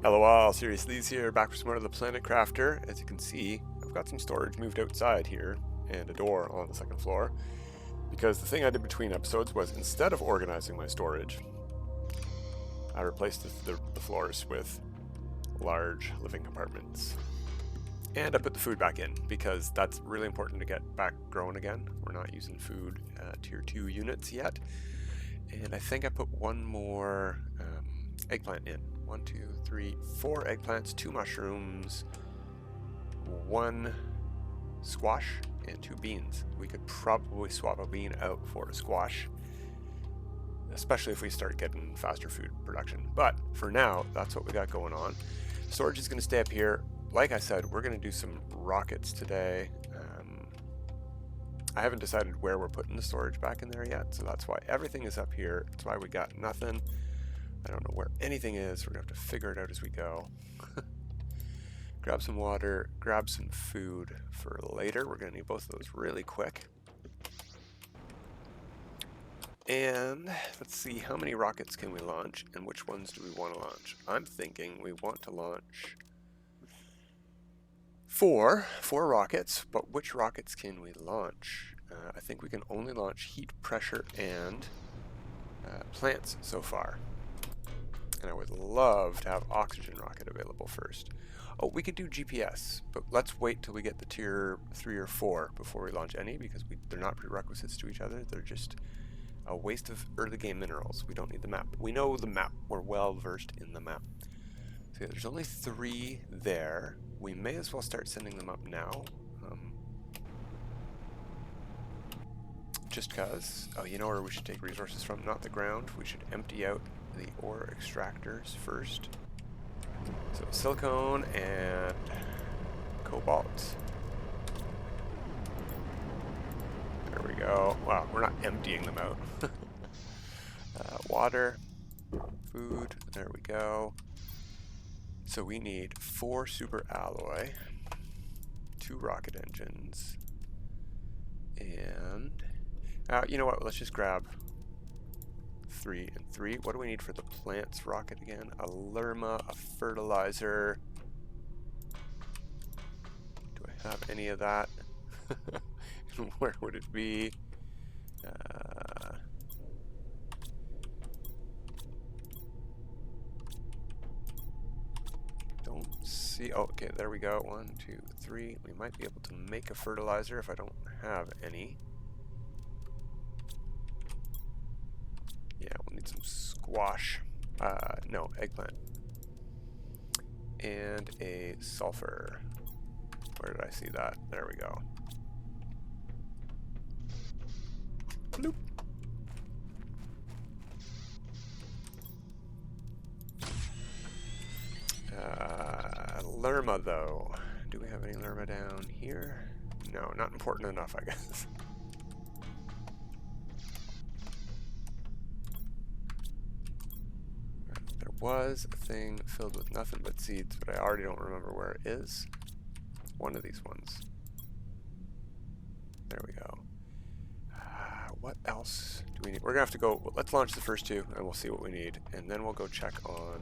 LOL, seriously, Lee's here, back for some more of the Planet Crafter. As you can see, I've got some storage moved outside here, and a door on the second floor. Because the thing I did between episodes was, instead of organizing my storage, I replaced the floors with large living compartments. And I put the food back in, because that's really important to get back growing again. We're not using food tier 2 units yet. And I think I put one more eggplant in. 1, 2, 3, 4 eggplants, 2 mushrooms, 1 squash, and 2 beans. We could probably swap a bean out for a squash, especially if we start getting faster food production. But for now, that's what we got going on. Storage is going to stay up here. Like I said, we're going to do some rockets today. I haven't decided where we're putting the storage back in there yet, so that's why everything is up here. That's why we got nothing. I don't know where anything is. We're going to have to figure it out as we go. Grab some water, grab some food for later. We're going to need both of those really quick. And let's see, how many rockets can we launch and which ones do we want to launch? I'm thinking we want to launch four rockets, but which rockets can we launch? I think we can only launch heat, pressure, and plants so far. And I would love to have oxygen rocket available first. Oh, we could do GPS, but let's wait till we get the tier 3 or 4 before we launch any, because they're not prerequisites to each other. They're just a waste of early game minerals. We don't need the map. We know the map. We're well versed in the map. So yeah, there's only 3 there. We may as well start sending them up now. Just because. Oh, you know where we should take resources from? Not the ground. We should empty out the ore extractors first. So silicone and cobalt. There we go. Wow, we're not emptying them out. Water, food, there we go. So we need 4 super alloy, 2 rocket engines, and you know what, let's just grab 3 and 3. What do we need for the plants rocket again? A Lirma, a fertilizer. Do I have any of that? Where would it be? Don't see. Oh, okay, there we go. 1, 2, 3. We might be able to make a fertilizer if I don't have any. Yeah, we'll need some squash. No, eggplant. And a sulfur. Where did I see that? There we go. Bloop. Lirma, though. Do we have any Lirma down here? No, not important enough, I guess. There was a thing filled with nothing but seeds, but I already don't remember where it is. One of these ones. There we go. What else do we need? We're gonna have to go. Let's launch the first 2 and we'll see what we need, and then we'll go check on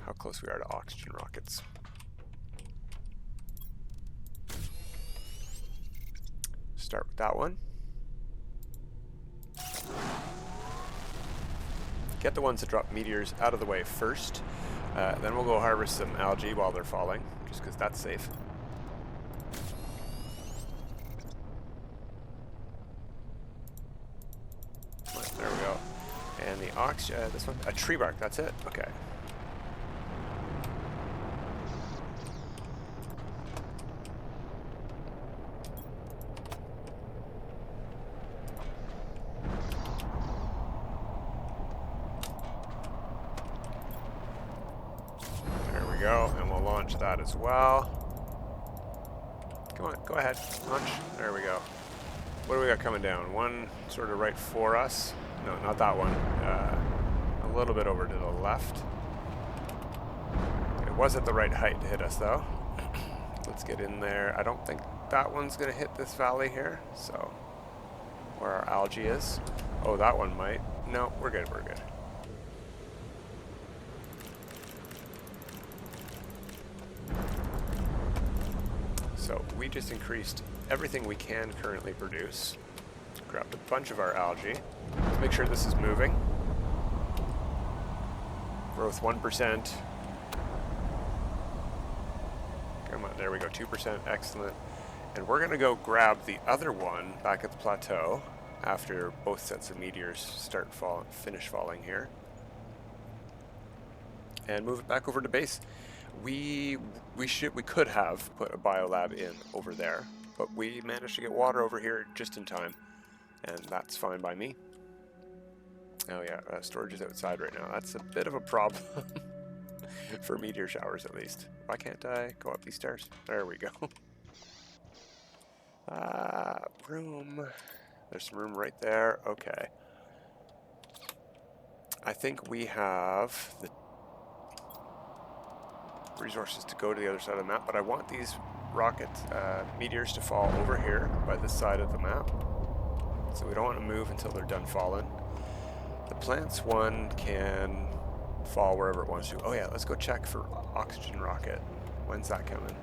how close we are to oxygen rockets. Start with that one. Get the ones that drop meteors out of the way first. Then we'll go harvest some algae while they're falling, just because that's safe. There we go. And the oxygen, this one, a tree bark, that's it? Okay. Go, and we'll launch that as well. Come on, go ahead, launch. There we go. What do we got coming down? One sort of right for us. No, not that one. A little bit over to the left. It was at the right height to hit us, though. Let's get in there. I don't think that one's going to hit this valley here, so where our algae is. Oh, that one might. No, we're good, we're good. So we just increased everything we can currently produce. Grabbed a bunch of our algae. Let's make sure this is moving. Growth 1%. Come on, there we go, 2%, excellent. And we're gonna go grab the other one back at the plateau after both sets of meteors finish falling here. And move it back over to base. We could have put a biolab in over there, but we managed to get water over here just in time, and that's fine by me. Oh yeah, storage is outside right now. That's a bit of a problem for meteor showers, at least. Why can't I go up these stairs? There we go. Room. There's some room right there. Okay. I think we have the resources to go to the other side of the map, but I want these meteors to fall over here by this side of the map. So we don't want to move until they're done falling. The plants one can fall wherever it wants to. Oh yeah, let's go check for oxygen rocket. When's that coming?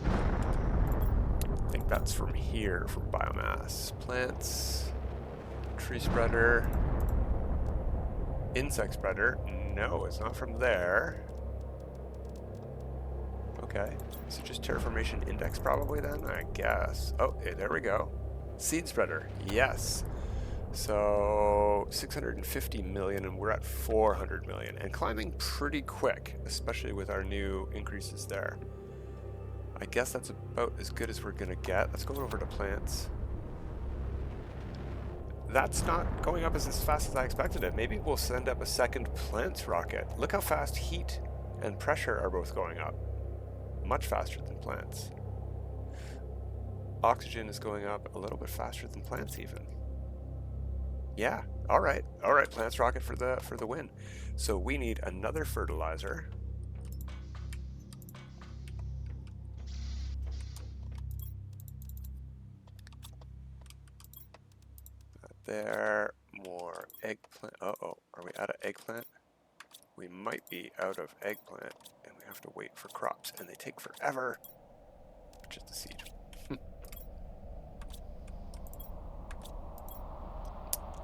I think that's from here, from biomass. Plants, tree spreader, insect spreader. No, it's not from there. Okay, so just terraformation index probably then, I guess. Oh, there we go. Seed spreader, yes. So 650 million and we're at 400 million and climbing pretty quick, especially with our new increases there. I guess that's about as good as we're gonna get. Let's go over to plants. That's not going up as fast as I expected it. Maybe we'll send up a second plants rocket. Look how fast heat and pressure are both going up. Much faster than plants. Oxygen is going up a little bit faster than plants even. Yeah, all right, plants rocket for the win. So we need another fertilizer. There, more eggplant. Uh-oh, are we out of eggplant? We might be out of eggplant, and we have to wait for crops, and they take forever. Just the seed.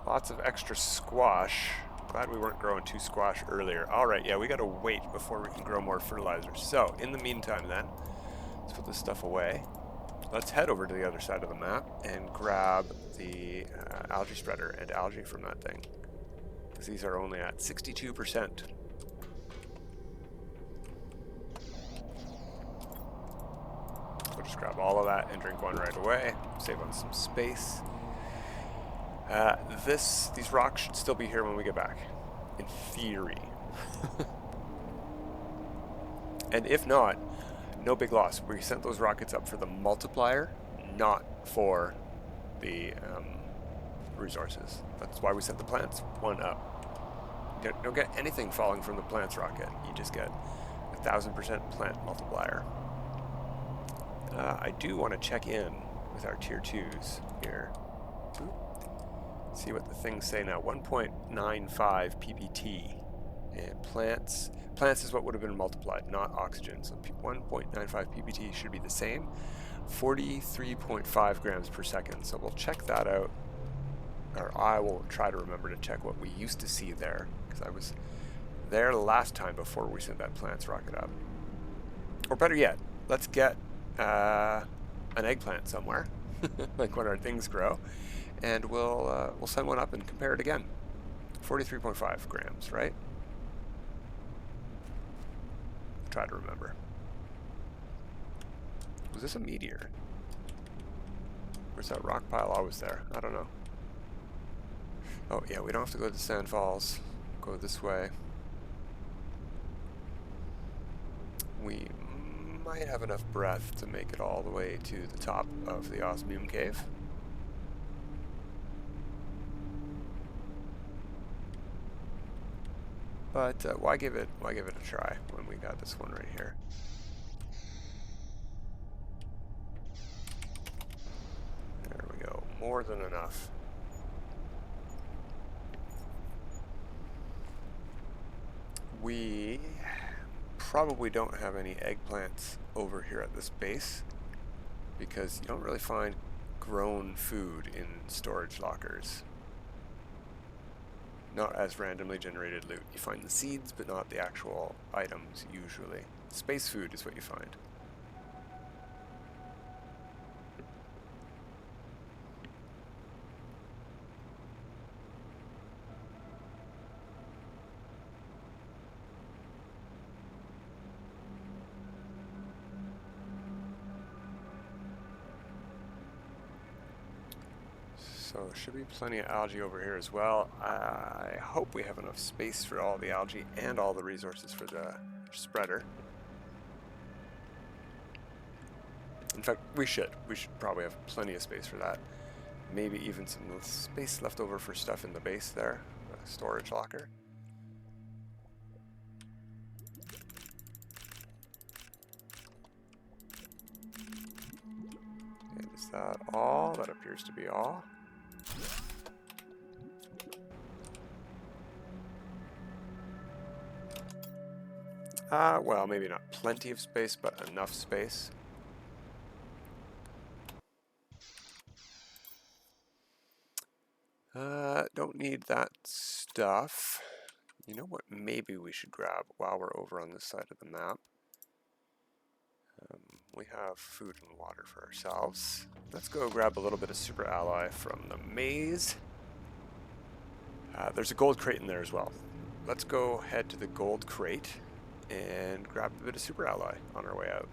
Lots of extra squash. Glad we weren't growing 2 squash earlier. All right, yeah, we gotta wait before we can grow more fertilizer. So, in the meantime then, let's put this stuff away. Let's head over to the other side of the map and grab the algae spreader and algae from that thing. Because these are only at 62%. We'll just grab all of that and drink one right away. Save on some space. These rocks should still be here when we get back. In theory. And if not, no big loss. We sent those rockets up for the multiplier, not for the resources. That's why we sent the plants one up. You don't get anything falling from the plants rocket. You just get 1000% plant multiplier. I do want to check in with our tier 2s here. See what the things say now. 1.95 ppt. And plants is what would have been multiplied, not oxygen. So 1.95 ppt should be the same. 43.5 grams per second. So we'll check that out. Or I will try to remember to check what we used to see there, because I was there last time before we sent that plants rocket up. Or better yet, let's get an eggplant somewhere, like when our things grow, and we'll send one up and compare it again. 43.5 grams, right? Try to remember. Was this a meteor? Where's that rock pile always there? I don't know. Oh yeah, we don't have to go to the sand falls. Go this way. We might have enough breath to make it all the way to the top of the osmium cave. But why give it a try when we got this one right here? There we go. More than enough. We probably don't have any eggplants over here at this base, because you don't really find grown food in storage lockers. Not as randomly generated loot. You find the seeds, but not the actual items usually. Space food is what you find. So should be plenty of algae over here as well. I hope we have enough space for all the algae and all the resources for the spreader. In fact, we should. We should probably have plenty of space for that. Maybe even some space left over for stuff in the base there, the storage locker. And is that all? That appears to be all. Well, maybe not plenty of space, but enough space. Don't need that stuff. You know what maybe we should grab while we're over on this side of the map? We have food and water for ourselves. Let's go grab a little bit of super ally from the maze. There's a gold crate in there as well. Let's go head to the gold crate and grab a bit of super ally on our way out.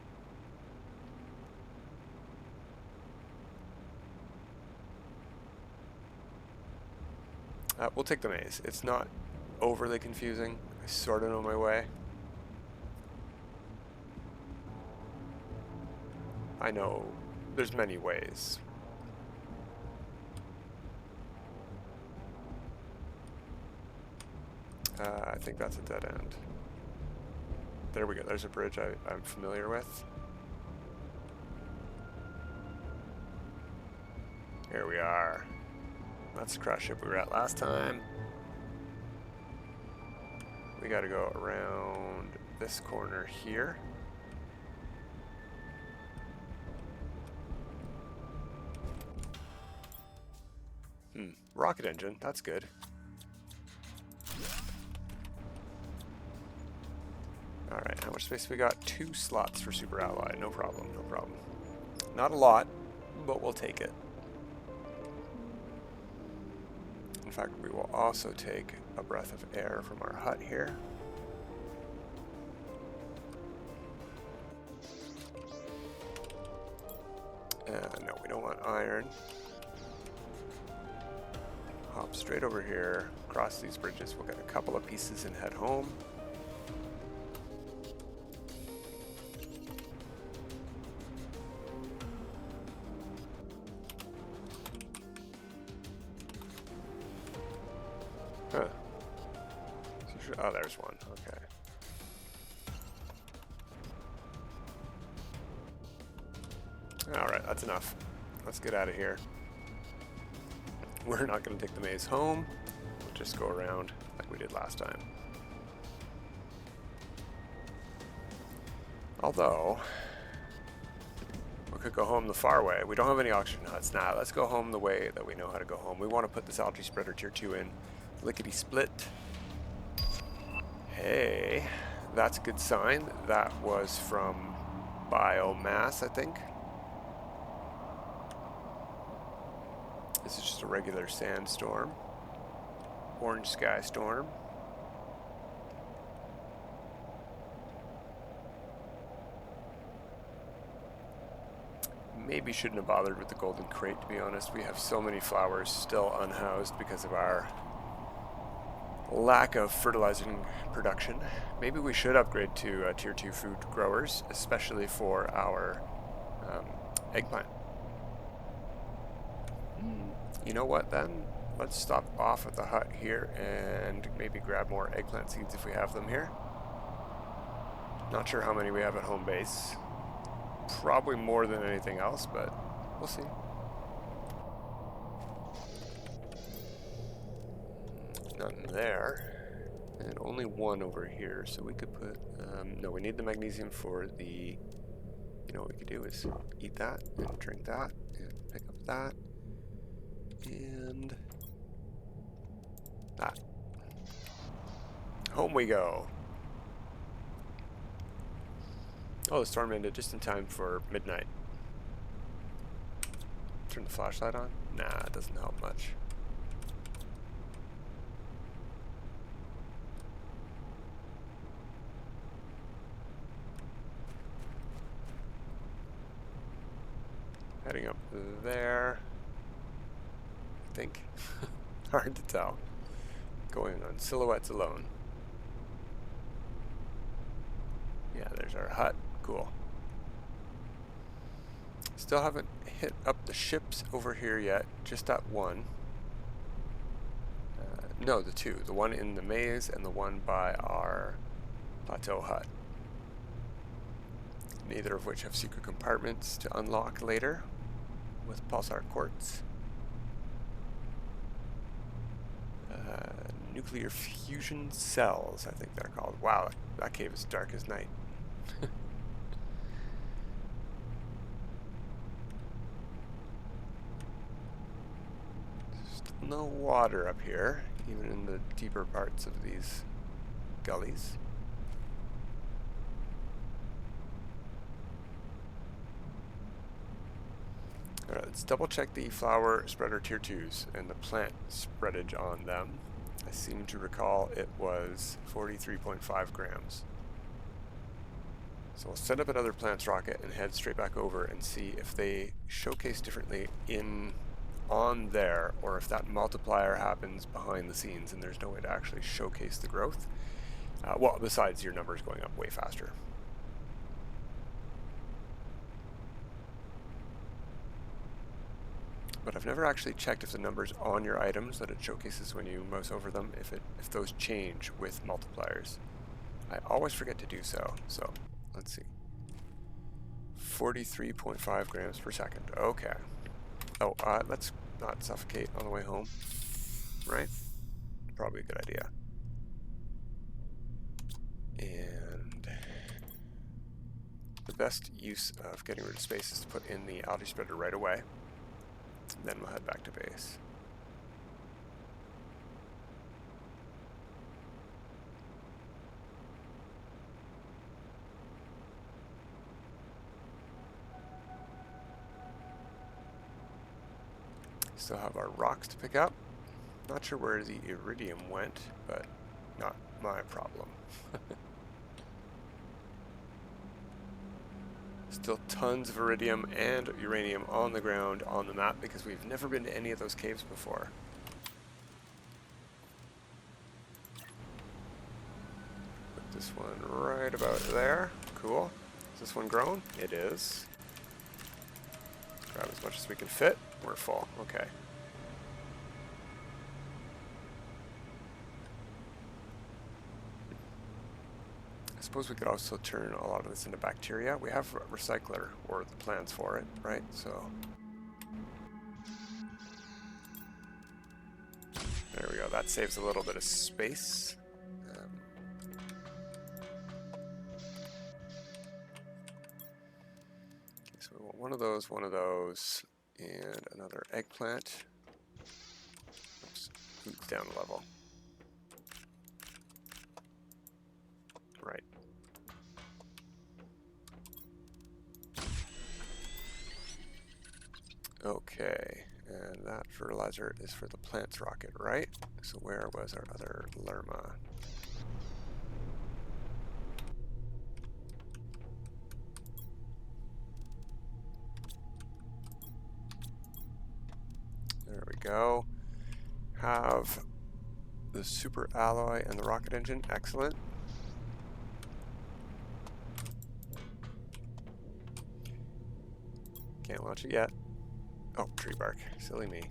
We'll take the maze. It's not overly confusing. I sort of know my way. I know there's many ways. I think that's a dead end. There we go. There's a bridge I'm familiar with. Here we are. That's the crash ship we were at last time. We gotta go around this corner here. Rocket engine, that's good. Alright, how much space we got? 2 slots for super ally, no problem, no problem. Not a lot, but we'll take it. In fact, we will also take a breath of air from our hut here. No, we don't want iron. Hop straight over here, cross these bridges. We'll get a couple of pieces and head home. Huh. Oh, there's one. Okay. Alright, that's enough. Let's get out of here. We're not going to take the maze home. We'll just go around like we did last time. Although, we could go home the far way. We don't have any oxygen huts. Nah, let's go home the way that we know how to go home. We want to put this Algae Spreader Tier 2 in. Lickety split. Hey, that's a good sign. That was from biomass, I think. This is just a regular sandstorm. Orange sky storm. Maybe shouldn't have bothered with the golden crate, to be honest. We have so many flowers still unhoused because of our lack of fertilizing production. Maybe we should upgrade to Tier 2 food growers, especially for our eggplant. You know what then? Let's stop off at the hut here and maybe grab more eggplant seeds if we have them here. Not sure how many we have at home base. Probably more than anything else, but we'll see. Nothing there. And only one over here, so we could put, no, we need the magnesium for the, you know what we could do is eat that and drink that and pick up that and that. Home we go. Oh, the storm ended just in time for midnight. Turn the flashlight on? Nah, it doesn't help much. Heading up there, I think. Hard to tell. Going on silhouettes alone. Yeah, there's our hut. Cool. Still haven't hit up the ships over here yet. Just that one. No, the two. The one in the maze and the one by our plateau hut. Neither of which have secret compartments to unlock later with pulsar quartz. Nuclear fusion cells, I think they're called. Wow, that cave is dark as night. Still no water up here, even in the deeper parts of these gullies. Alright, let's double check the flower spreader tier 2s and the plant spreadage on them. I seem to recall it was 43.5 grams. So we'll set up another plants rocket and head straight back over and see if they showcase differently on there, or if that multiplier happens behind the scenes and there's no way to actually showcase the growth. Well, besides your numbers going up way faster. But I've never actually checked if the numbers on your items that it showcases when you mouse over them, if those change with multipliers. I always forget to do so. So let's see. 43.5 grams per second. Okay. Oh, let's not suffocate on the way home. Right? Probably a good idea. And the best use of getting rid of space is to put in the algae spreader right away. Then we'll head back to base. Still have our rocks to pick up. Not sure where the iridium went, but not my problem. Still tons of iridium and uranium on the ground on the map because we've never been to any of those caves before. Put this one right about there. Cool. Is this one grown? It is. Let's grab as much as we can fit. We're full. Okay. I suppose we could also turn a lot of this into bacteria. We have a recycler, or the plants for it, right? So there we go. That saves a little bit of space. Okay, so we want one of those, and another eggplant. Oops, boots down a level. Right. Okay, and that fertilizer is for the plants rocket, right? So where was our other Lirma? There we go. Have the super alloy and the rocket engine. Excellent. Can't launch it yet. Oh, tree bark. Silly me.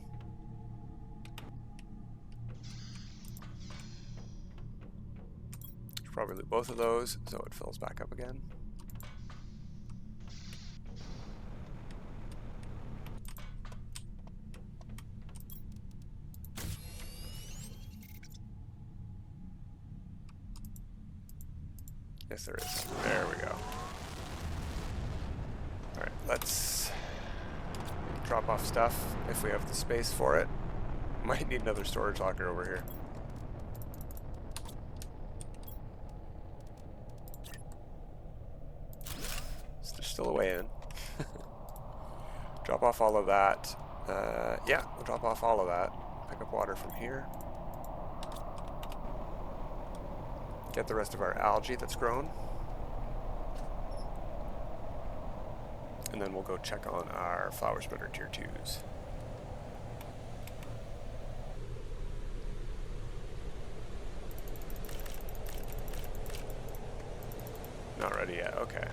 Should probably loot both of those so it fills back up again. Yes, there is. There we go. Alright, let's drop off stuff if we have the space for it. Might need another storage locker over here. There's still a way in. Drop off all of that. Yeah, we'll drop off all of that. Pick up water from here. Get the rest of our algae that's grown. And then we'll go check on our flower spreader tier 2s. Not ready yet, okay.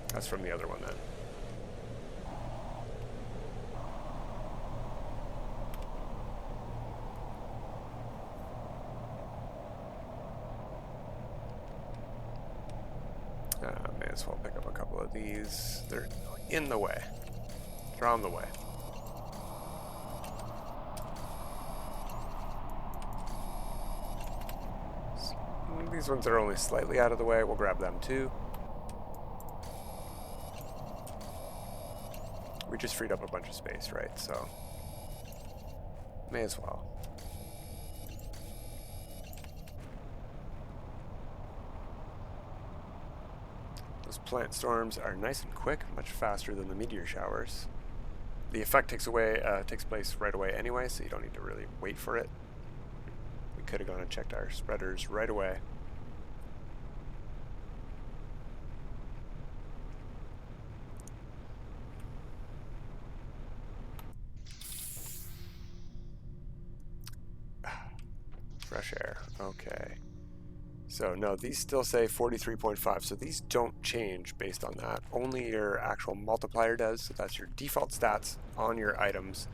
That's from the other one then. May as well pick up a couple of these. They're in the way. They're on the way. These ones are only slightly out of the way. We'll grab them too. We just freed up a bunch of space, right? So, may as well. Those plant storms are nice and quick, much faster than the meteor showers. The effect takes place right away anyway, so you don't need to really wait for it. We could have gone and checked our spreaders right away. Fresh air, okay. So no, these still say 43.5, so these don't change based on that. Only your actual multiplier does, so that's your default stats on your items.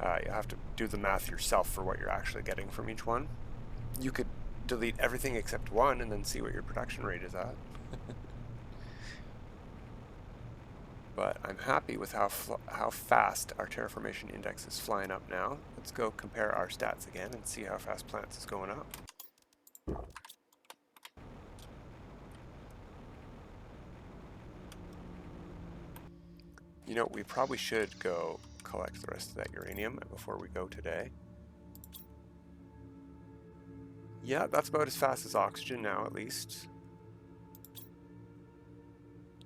You have to do the math yourself for what you're actually getting from each one. You could delete everything except one and then see what your production rate is at. But I'm happy with how fast our terraformation index is flying up now. Let's go compare our stats again and see how fast plants is going up. You know, we probably should go collect the rest of that uranium before we go today. Yeah, that's about as fast as oxygen now, at least.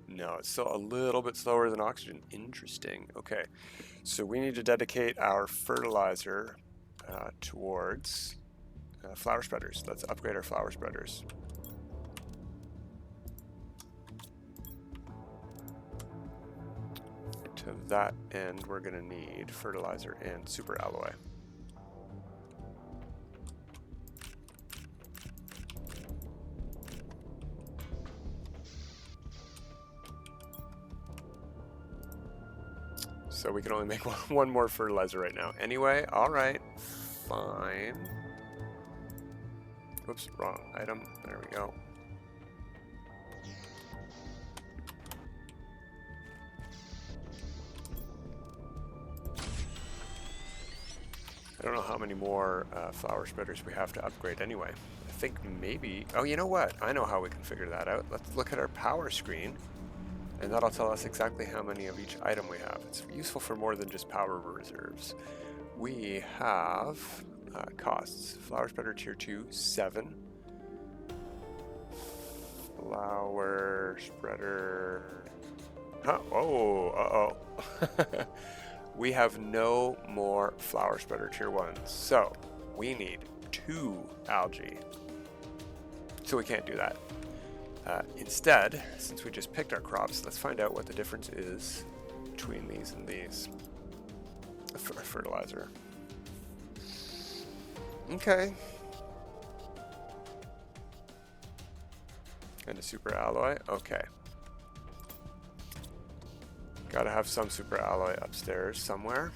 No, it's still a little bit slower than oxygen. Interesting. Okay, so we need to dedicate our fertilizer towards flower spreaders. Let's upgrade our flower spreaders. To that end, we're going to need fertilizer and super alloy. So we can only make one more fertilizer right now. Anyway, alright, fine. Oops, wrong item. There we go. I don't know how many more flower spreaders we have to upgrade anyway. I think maybe... Oh, you know what? I know how we can figure that out. Let's look at our power screen. And that'll tell us exactly how many of each item we have. It's useful for more than just power reserves. We have costs. Flower spreader tier 2, 7. Flower spreader... Huh? Oh, uh-oh. We have no more flower spreader tier 1s. So, we need 2 algae. So we can't do that. Instead, since we just picked our crops, let's find out what the difference is between these and these. Fertilizer. Okay. And a super alloy. Okay. Gotta have some super alloy upstairs somewhere.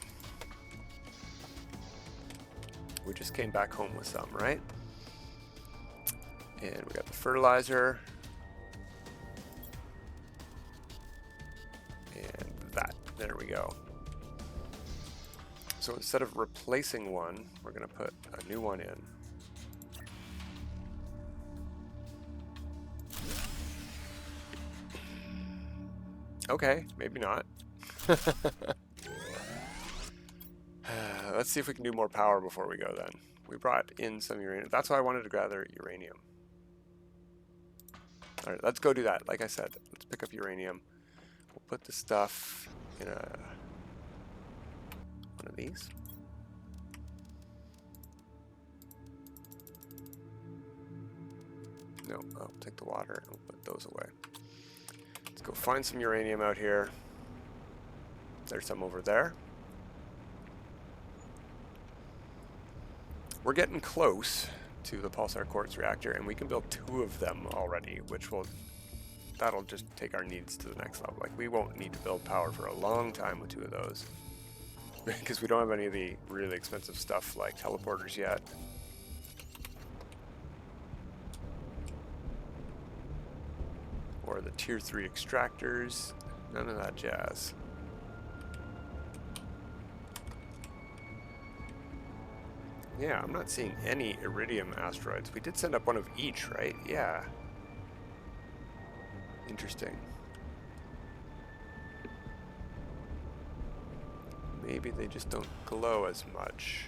We just came back home with some, right? And we got the fertilizer. And that. There we go. So instead of replacing one, we're going to put a new one in. Okay, maybe not. Let's see if we can do more power before we go then. We brought in some uranium. That's why I wanted to gather uranium. Alright, let's go do that. Like I said, let's pick up uranium. We'll put the stuff in one of these. No, I'll take the water and we'll put those away. Let's go find some uranium out here. There's some over there. We're getting close to the pulsar quartz reactor, and we can build 2 of them already, that'll just take our needs to the next level. Like, we won't need to build power for a long time with 2 of those, because we don't have any of the really expensive stuff like teleporters yet. Or the tier 3 extractors, none of that jazz. Yeah, I'm not seeing any iridium asteroids. We did send up one of each, right? Yeah. Interesting. Maybe they just don't glow as much.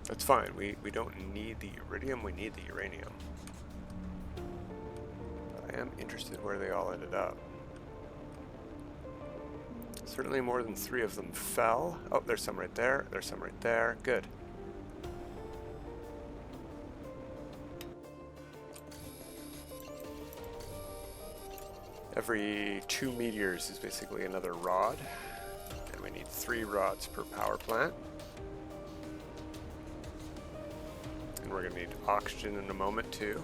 That's fine. We don't need the iridium, we need the uranium. But I am interested where they all ended up. Certainly more than 3 of them fell. Oh, there's some right there. There's some right there. Good. Every 2 meteors is basically another rod. And we need 3 rods per power plant. And we're going to need oxygen in a moment too.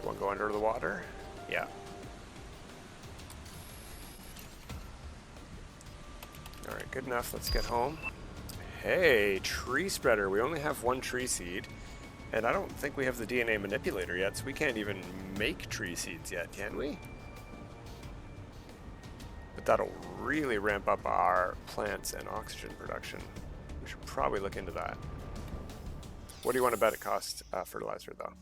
One go under the water? Yeah. Alright, good enough. Let's get home. Hey, tree spreader. We only have 1 tree seed. And I don't think we have the DNA manipulator yet, so we can't even make tree seeds yet, can we? But that'll really ramp up our plants and oxygen production. We should probably look into that. What do you want to bet it costs fertilizer, though?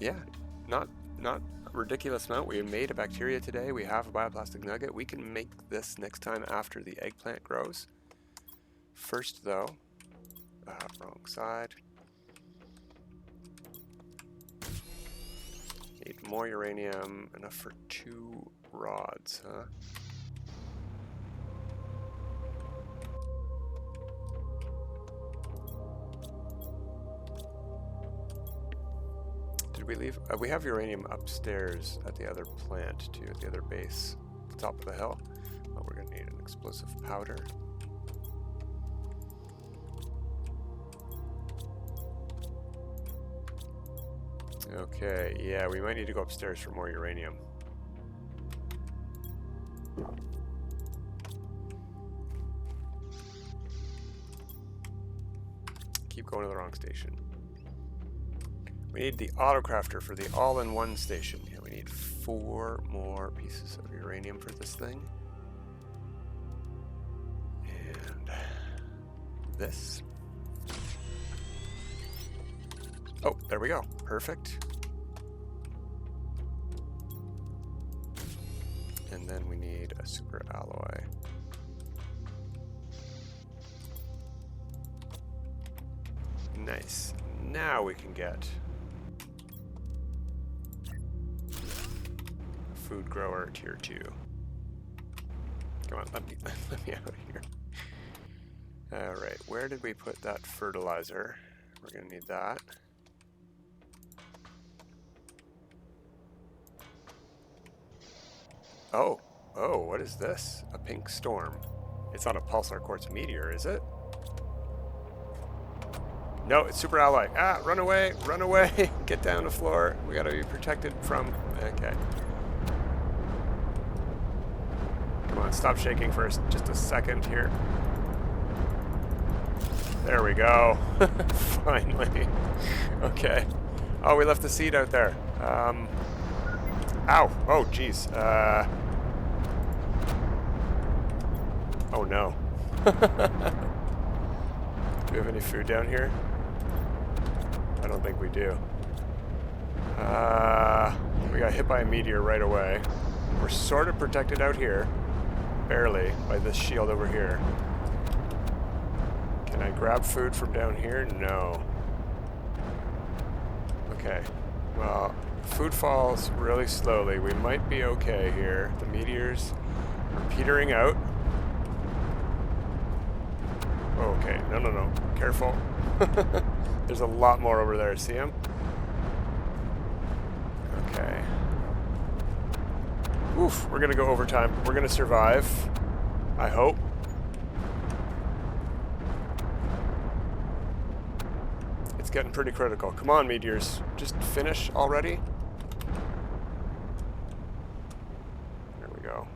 Yeah, not a ridiculous amount. We made a bacteria today. We have a bioplastic nugget. We can make this next time after the eggplant grows. First, though, wrong side. Need more uranium. Enough for 2 rods, huh? Did we leave? We have uranium upstairs at the other plant, too, at the other base, at the top of the hill. Oh, we're going to need an explosive powder. Okay, yeah, we might need to go upstairs for more uranium. Keep going to the wrong station. We need the autocrafter for the all-in-one station. Yeah, we need 4 more pieces of uranium for this thing. And this. Oh, there we go. Perfect. And then we need a super alloy. Nice. Now we can get a food grower tier 2. Come on, let me out of here. Alright, where did we put that fertilizer? We're gonna need that. Oh, what is this? A pink storm. It's not a pulsar quartz meteor, is it? No, it's super alloy. Ah, run away, run away. Get down the floor. We gotta be protected from... Okay. Come on, stop shaking for just a second here. There we go. Finally. Okay. Oh, we left the seed out there. Ow. Oh, jeez. Oh no. Do we have any food down here? I don't think we do. We got hit by a meteor right away. We're sort of protected out here. Barely, by this shield over here. Can I grab food from down here? No. Okay. Well, food falls really slowly. We might be okay here. The meteors are petering out. Okay, no. Careful. There's a lot more over there. See them? Okay. Oof, we're gonna go overtime. We're gonna survive. I hope. It's getting pretty critical. Come on, meteors. Just finish already. There we go.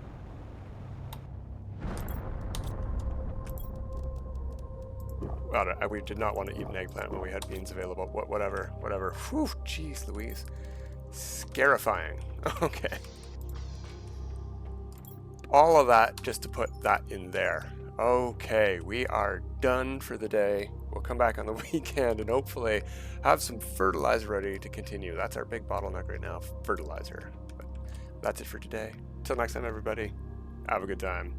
Well, we did not want to eat an eggplant when we had beans available. Whatever. Whew, jeez Louise. Scarifying. Okay. All of that just to put that in there. Okay, we are done for the day. We'll come back on the weekend and hopefully have some fertilizer ready to continue. That's our big bottleneck right now, fertilizer. But that's it for today. Till next time, everybody. Have a good time.